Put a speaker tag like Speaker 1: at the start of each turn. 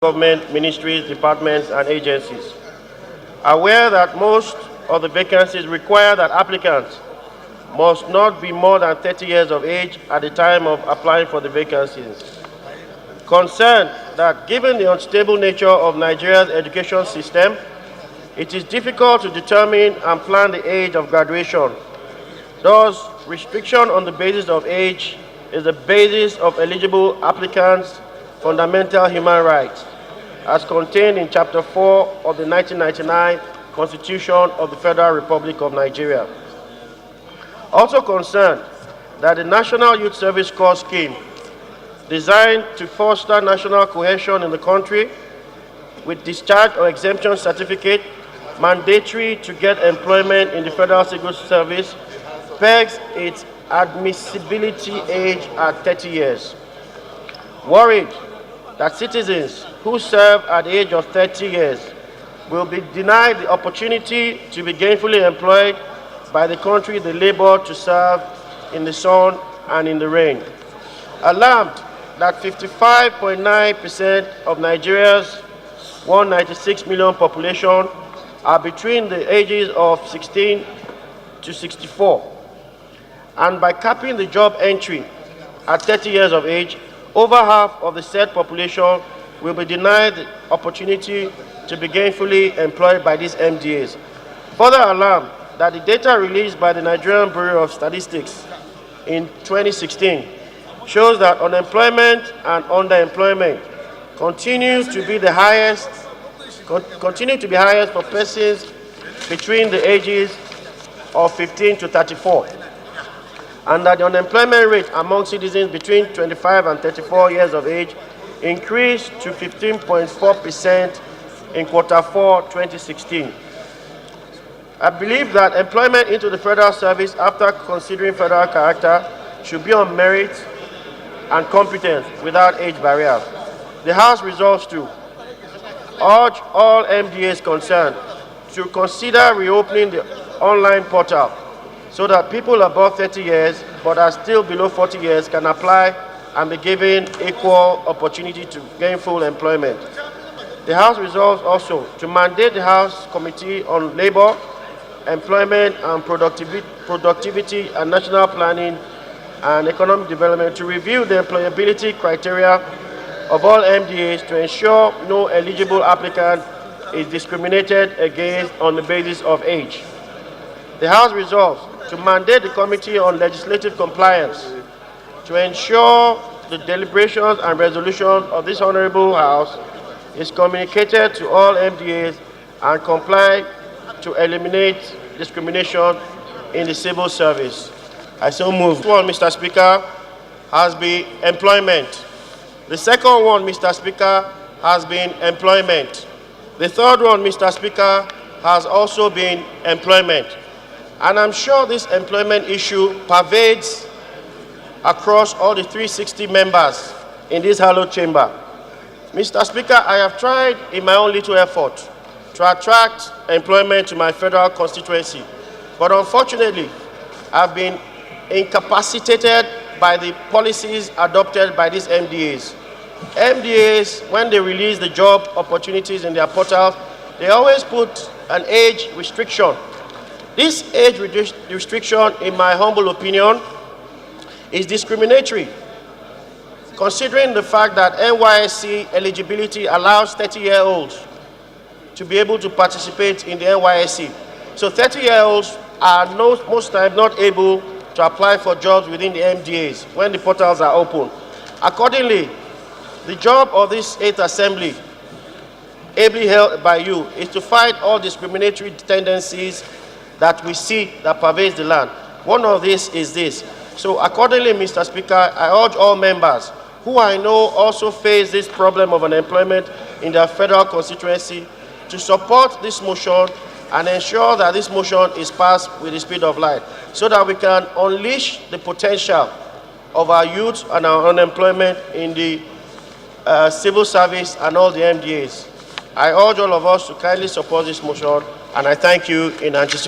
Speaker 1: government, ministries, departments, and agencies. Aware that most of the vacancies require that applicants must not be more than 30 years of age at the time of applying for the vacancies. Concerned that given the unstable nature of Nigeria's education system, it is difficult to determine and plan the age of graduation. Thus, restriction on the basis of age is the basis of eligible applicants' fundamental human rights, as contained in Chapter 4 of the 1999 Constitution of the Federal Republic of Nigeria. Also concerned that the National Youth Service Corps scheme, designed to foster national cohesion in the country, with discharge or exemption certificate mandatory to get employment in the Federal Civil Service, pegs its admissibility age at 30 years. Worried that citizens who serve at the age of 30 years will be denied the opportunity to be gainfully employed by the country they labor to serve in the sun and in the rain. Alarmed that 55.9% of Nigeria's 196 million population are between the ages of 16 to 64, and by capping the job entry at 30 years of age, over half of the said population will be denied the opportunity to be gainfully employed by these MDAs. Further alarmed that the data released by the Nigerian Bureau of Statistics in 2016 shows that unemployment and underemployment continue to be highest for persons between the ages of 15 to 34, and that the unemployment rate among citizens between 25 and 34 years of age increased to 15.4% in Q4 2016. I believe that employment into the federal service, after considering federal character, should be on merit and competence without age barriers. The House resolves to urge all MDAs concerned to consider reopening the online portal so that people above 30 years but are still below 40 years can apply and be given equal opportunity to gainful employment. The House resolves also to mandate the House Committee on Labor, Employment and Productivity and National Planning and Economic Development to review the employability criteria of all MDAs to ensure no eligible applicant is discriminated against on the basis of age. The House resolves to mandate the Committee on Legislative Compliance to ensure the deliberations and resolutions of this Honorable House is communicated to all MDAs and comply to eliminate discrimination in the civil service. I so move. One, Mr. Speaker, has been employment. The second one, Mr. Speaker, has been employment. The third one, Mr. Speaker, has also been employment. And I'm sure this employment issue pervades across all the 360 members in this hallowed chamber. Mr. Speaker, I have tried in my own little effort to attract employment to my federal constituency, but unfortunately, I've been incapacitated by the policies adopted by these MDAs. MDAs, when they release the job opportunities in their portals, they always put an age restriction. This age restriction, in my humble opinion, is discriminatory, considering the fact that NYSC eligibility allows 30-year-olds to be able to participate in the NYSC. So 30-year-olds are most times not able to apply for jobs within the MDAs when the portals are open. Accordingly, the job of this 8th Assembly, ably held by you, is to fight all discriminatory tendencies that we see that pervades the land. One of these is this. So accordingly, Mr. Speaker, I urge all members who I know also face this problem of unemployment in their federal constituency to support this motion and ensure that this motion is passed with the speed of light so that we can unleash the potential of our youth and our unemployment in the civil service and all the MDAs. I urge all of us to kindly support this motion, and I thank you in anticipation.